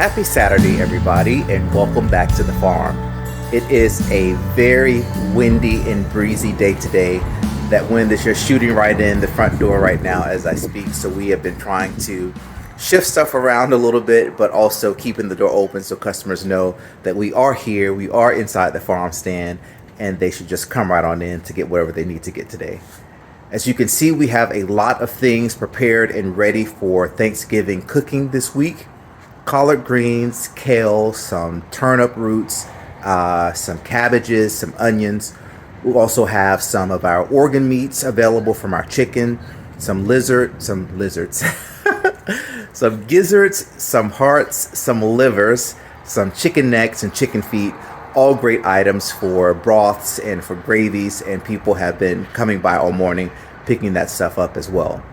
Happy Saturday, everybody, and welcome back to the farm. It is a very windy and breezy day today. That wind is just shooting right in the front door right now as I speak. So we have been trying to shift stuff around a little bit, but also keeping the door open so customers know that we are here, we are inside the farm stand, and they should just come right on in to get whatever they need to get today. As you can see, we have a lot of things prepared and ready for Thanksgiving cooking this week. Collard greens, kale, some turnip roots, some cabbages, some onions. We'll also have some of our organ meats available from our chicken, some lizards, some gizzards, some hearts, some livers, some chicken necks and chicken feet. All great items for broths and for gravies, and people have been coming by all morning picking that stuff up as well.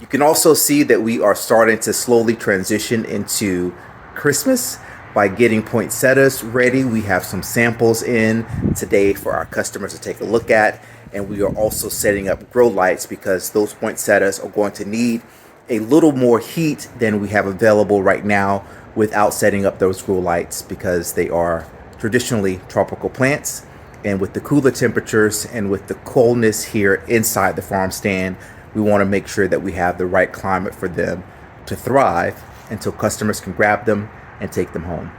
You can also see that we are starting to slowly transition into Christmas by getting poinsettias ready. We have some samples in today for our customers to take a look at, and we are also setting up grow lights because those poinsettias are going to need a little more heat than we have available right now without setting up those grow lights, because they are traditionally tropical plants, and with the cooler temperatures and with the coldness here inside the farm stand, we want to make sure that we have the right climate for them to thrive until customers can grab them and take them home.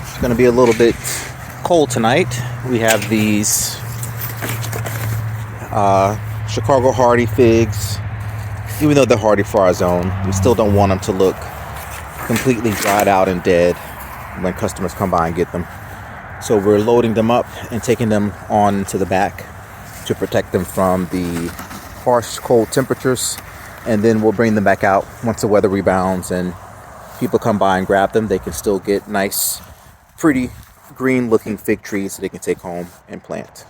It's going to be a little bit cold tonight. We have these Chicago hardy figs. Even though they're hardy for our zone, we still don't want them to look completely dried out and dead when customers come by and get them. So we're loading them up and taking them on to the back to protect them from the harsh cold temperatures, and then we'll bring them back out once the weather rebounds and people come by and grab them. They can still get nice, pretty green looking fig trees that they can take home and plant.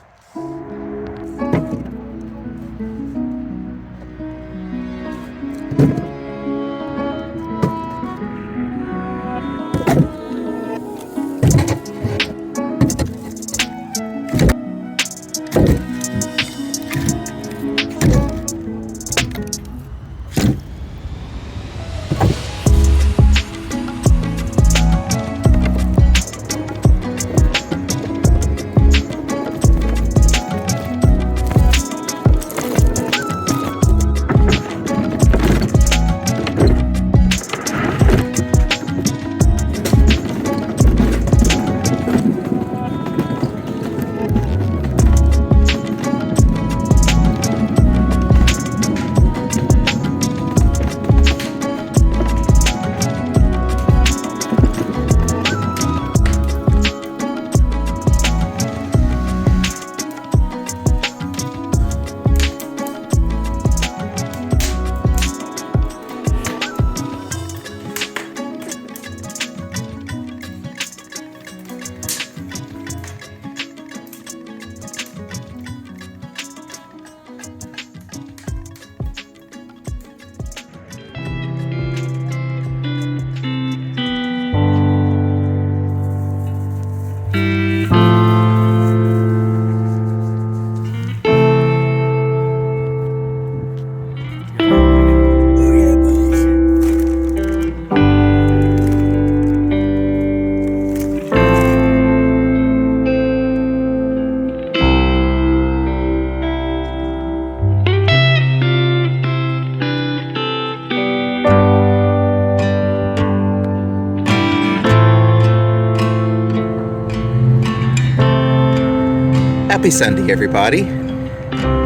Happy Sunday, everybody.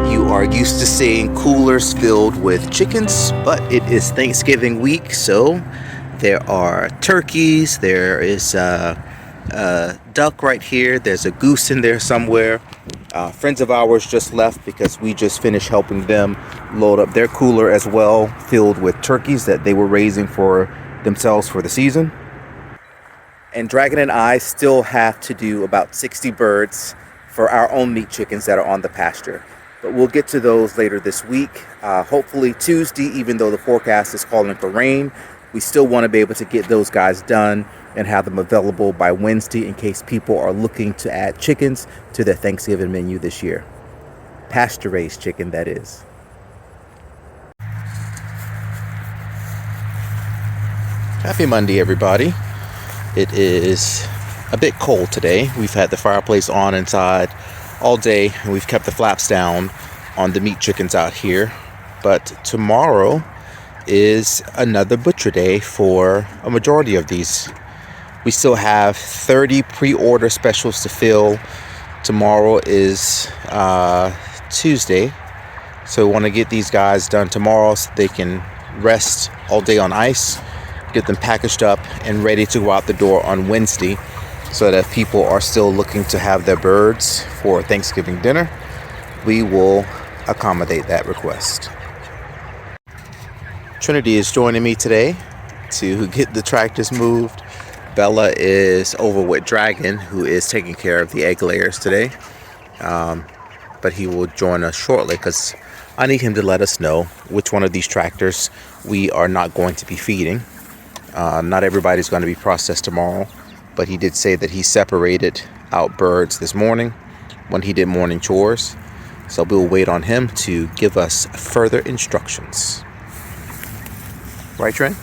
You are used to seeing coolers filled with chickens, but it is Thanksgiving week, so there are turkeys, there is a duck right here, there's a goose in there somewhere. Friends of ours just left because we just finished helping them load up their cooler as well, filled with turkeys that they were raising for themselves for the season. And Dragon and I still have to do about 60 birds for our own meat chickens that are on the pasture. But we'll get to those later this week. Hopefully Tuesday, even though the forecast is calling for rain, we still want to be able to get those guys done and have them available by Wednesday in case people are looking to add chickens to their Thanksgiving menu this year. Pasture-raised chicken, that is. Happy Monday, everybody. It is a bit cold today. We've had the fireplace on inside all day, and we've kept the flaps down on the meat chickens out here. But tomorrow is another butcher day for a majority of these. We still have 30 pre-order specials to fill. Tomorrow is Tuesday, so we want to get these guys done tomorrow so they can rest all day on ice, get them packaged up and ready to go out the door on Wednesday, so that if people are still looking to have their birds for Thanksgiving dinner, we will accommodate that request. Trinity is joining me today to get the tractors moved. Bella is over with Dragon, who is taking care of the egg layers today. But he will join us shortly because I need him to let us know which one of these tractors we are not going to be feeding. Not everybody's going to be processed tomorrow, but he did say that he separated out birds this morning when he did morning chores. So we'll wait on him to give us further instructions. Right, Trent?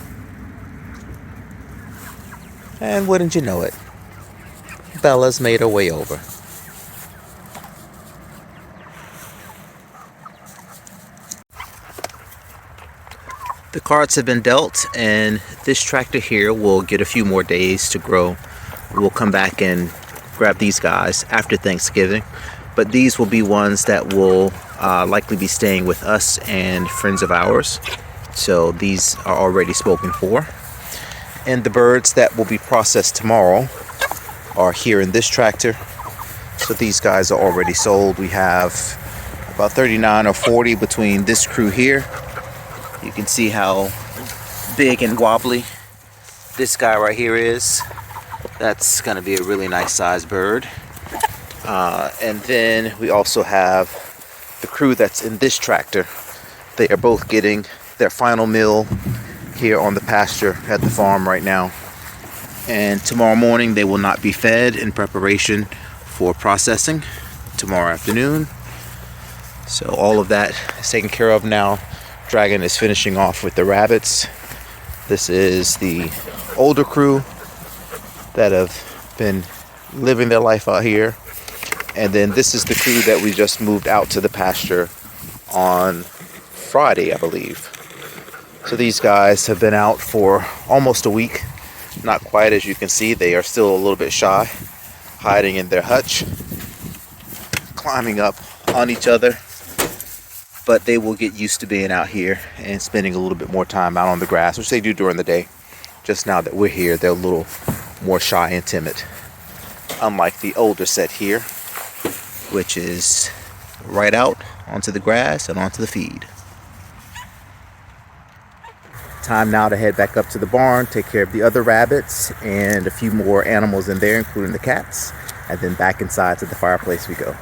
And wouldn't you know it, Bella's made her way over. The cards have been dealt, and this tractor here will get a few more days to grow. We'll come back and grab these guys after Thanksgiving, but these will be ones that will likely be staying with us and friends of ours. So these are already spoken for. And the birds that will be processed tomorrow are here in this tractor. So these guys are already sold. We have about 39 or 40 between this crew here. You can see how big and wobbly this guy right here is. That's going to be a really nice sized bird. And then we also have the crew that's in this tractor. They are both getting their final meal here on the pasture at the farm right now. And tomorrow morning they will not be fed in preparation for processing tomorrow afternoon. So all of that is taken care of now. Dragon is finishing off with the rabbits. This is the older crew that have been living their life out here. And then this is the crew that we just moved out to the pasture on Friday, I believe. So these guys have been out for almost a week. Not quite, as you can see. They are still a little bit shy, hiding in their hutch, climbing up on each other. But they will get used to being out here and spending a little bit more time out on the grass, which they do during the day. Just now that we're here, they're a little more shy and timid. Unlike the older set here, which is right out onto the grass and onto the feed. Time now to head back up to the barn, take care of the other rabbits and a few more animals in there, including the cats, and then back inside to the fireplace we go.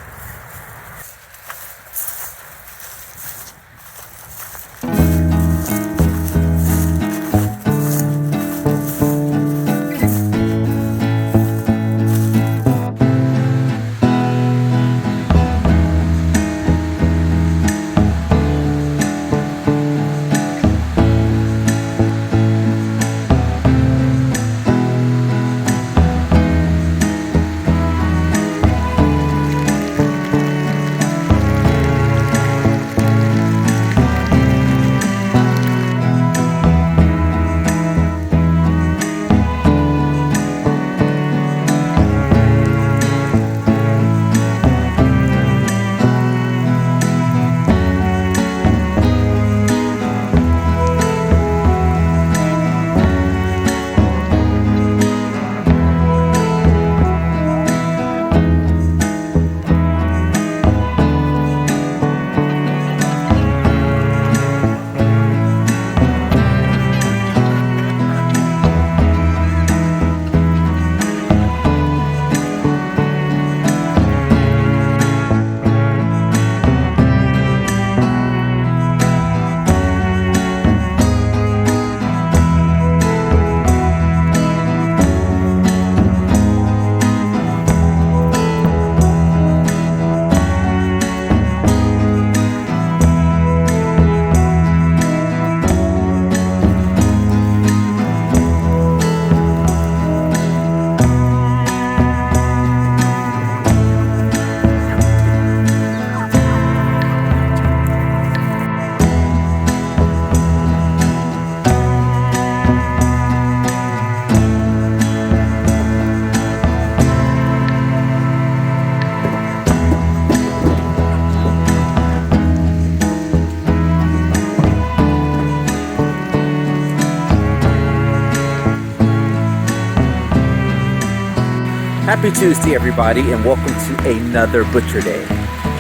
Happy Tuesday, everybody, and welcome to another Butcher Day.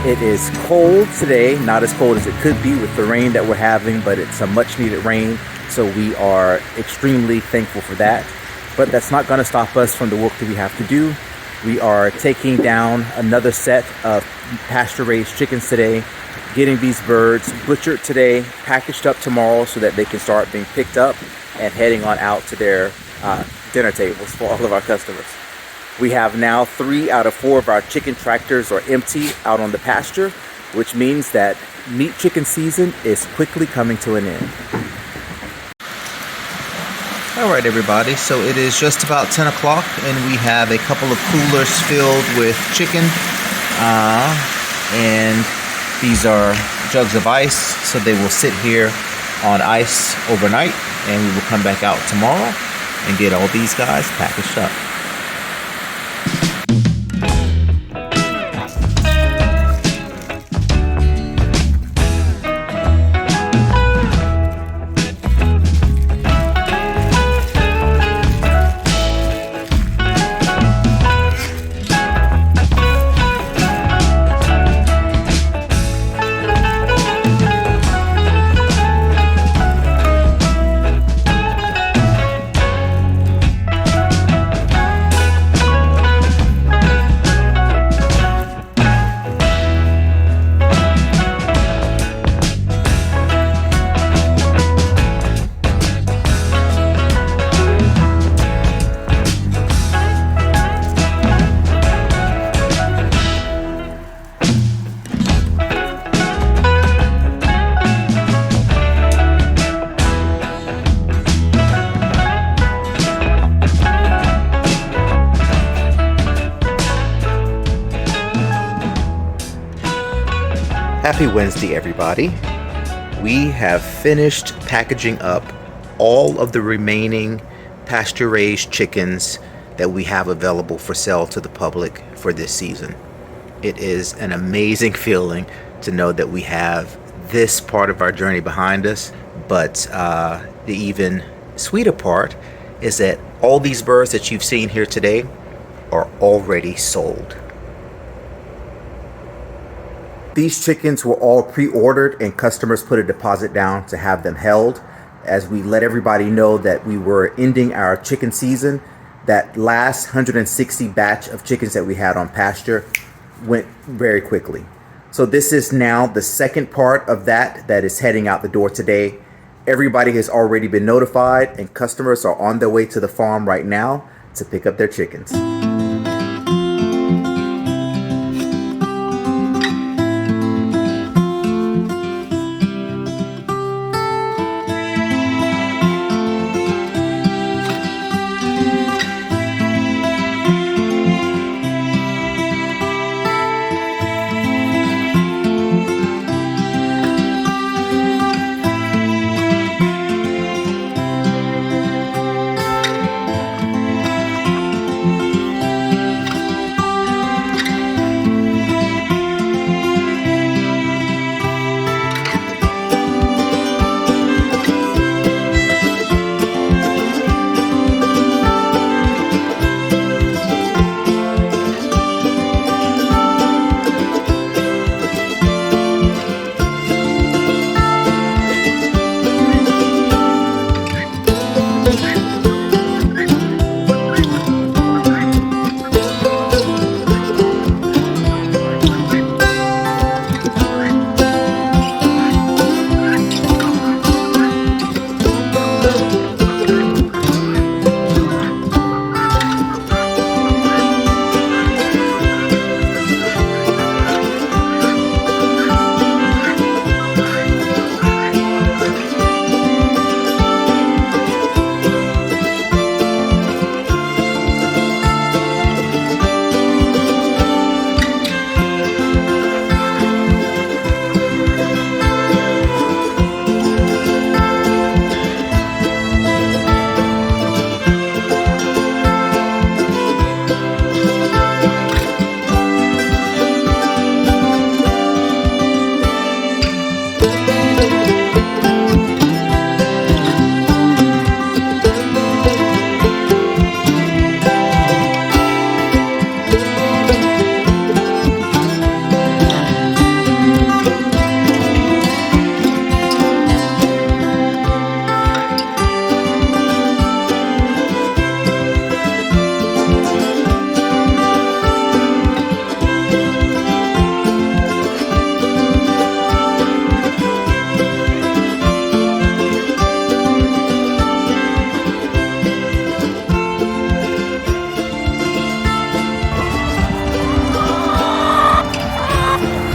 It is cold today, not as cold as it could be with the rain that we're having, but it's a much needed rain, so we are extremely thankful for that. But that's not going to stop us from the work that we have to do. We are taking down another set of pasture-raised chickens today, getting these birds butchered today, packaged up tomorrow so that they can start being picked up and heading on out to their dinner tables for all of our customers. We have now 3 out of 4 of our chicken tractors are empty out on the pasture, which means that meat chicken season is quickly coming to an end. All right, everybody, so it is just about 10 o'clock and we have a couple of coolers filled with chicken. And these are jugs of ice, so they will sit here on ice overnight, and we will come back out tomorrow and get all these guys packaged up. Happy Wednesday, everybody. We have finished packaging up all of the remaining pasture-raised chickens that we have available for sale to the public for this season. It is an amazing feeling to know that we have this part of our journey behind us, but the even sweeter part is that all these birds that you've seen here today are already sold. These chickens were all pre-ordered and customers put a deposit down to have them held. As we let everybody know that we were ending our chicken season, that last 160 batch of chickens that we had on pasture went very quickly. So this is now the second part of that is heading out the door today. Everybody has already been notified and customers are on their way to the farm right now to pick up their chickens.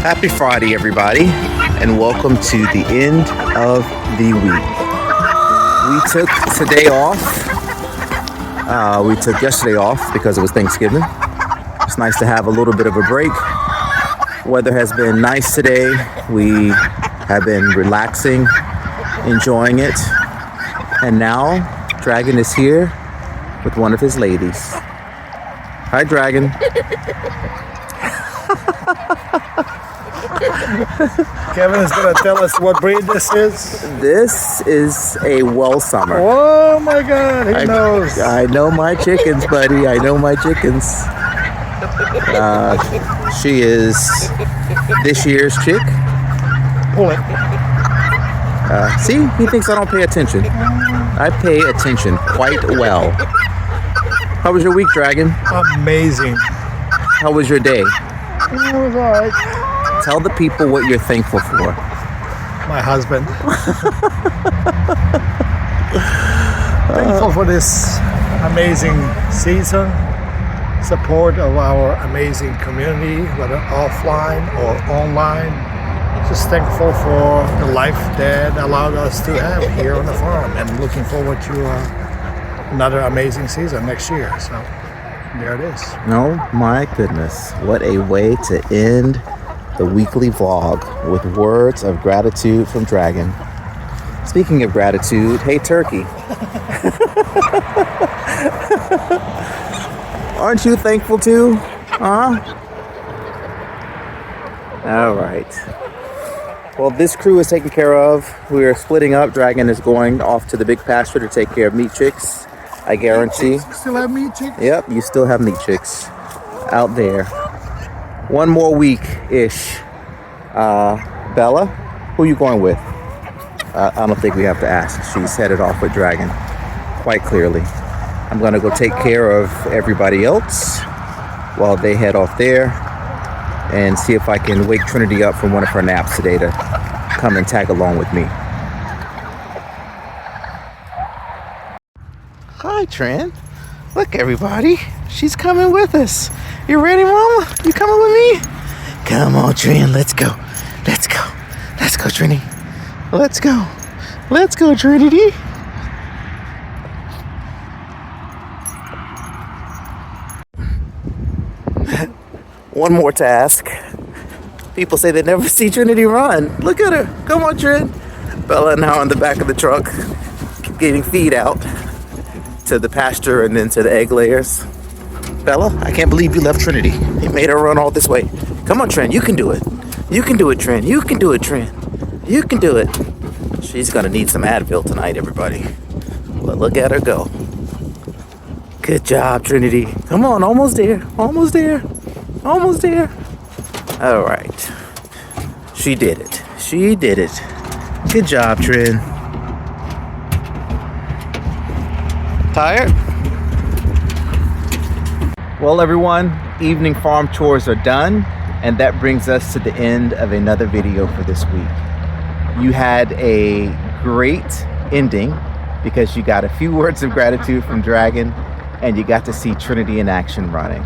Happy Friday, everybody, and welcome to the end of the week. We took today off. We took yesterday off because it was Thanksgiving. It's nice to have a little bit of a break. Weather has been nice today. We have been relaxing, enjoying it. And now, Dragon is here with one of his ladies. Hi, Dragon. Kevin is going to tell us what breed this is. This is a Welsummer. Oh my God, he knows. I know my chickens, buddy. I know my chickens. She is this year's chick. Pull it. See, he thinks I don't pay attention. I pay attention quite well. How was your week, Dragon? Amazing. How was your day? It was all right. Tell the people what you're thankful for. My husband. Thankful for this amazing season. Support of our amazing community, whether offline or online. Just thankful for the life Dad allowed us to have here on the farm, and looking forward to another amazing season next year. So there it is. Oh my goodness. What a way to end the weekly vlog with words of gratitude from Dragon. Speaking of gratitude, hey Turkey. Aren't you thankful too? Huh? All right. Well, this crew is taken care of. We are splitting up. Dragon is going off to the big pasture to take care of meat chicks. I guarantee. Still have meat chicks? Yep, you still have meat chicks out there. One more week-ish. Bella, who are you going with? I don't think we have to ask. She's headed off with Dragon, quite clearly. I'm going to go take care of everybody else while they head off there and see if I can wake Trinity up from one of her naps today to come and tag along with me. Hi, Trin. Look, everybody. She's coming with us. You ready, Mama? You coming with me? Come on, Trin. Let's go. Let's go. Let's go, Trinity. Let's go. Let's go, Trinity. One more task. People say they never see Trinity run. Look at her. Come on, Trin. Bella now in the back of the truck getting feed out to the pasture and then to the egg layers. Bella, I can't believe you left Trinity. You made her run all this way. Come on, Trin. You can do it. You can do it, Trin. You can do it, Trin. You can do it. She's going to need some Advil tonight, everybody. But look at her go. Good job, Trinity. Come on, almost there. Almost there. Almost there. All right. She did it. She did it. Good job, Trin. Tired? Well, everyone, evening farm chores are done, and that brings us to the end of another video for this week. You had a great ending because you got a few words of gratitude from Dragon, and you got to see Trinity in action running.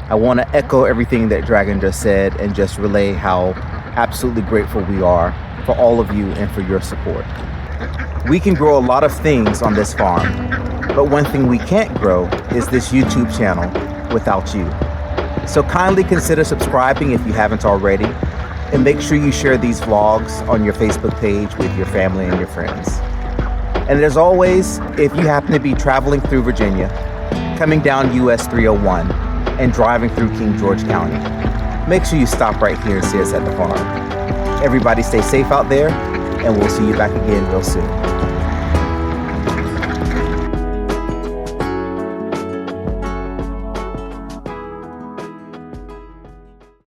I want to echo everything that Dragon just said and just relay how absolutely grateful we are for all of you and for your support. We can grow a lot of things on this farm, but one thing we can't grow is this YouTube channel without you. So kindly consider subscribing if you haven't already, and make sure you share these vlogs on your Facebook page with your family and your friends. And as always, if you happen to be traveling through Virginia, coming down US 301 and driving through King George County, make sure you stop right here and see us at the farm. Everybody stay safe out there, and we'll see you back again real soon.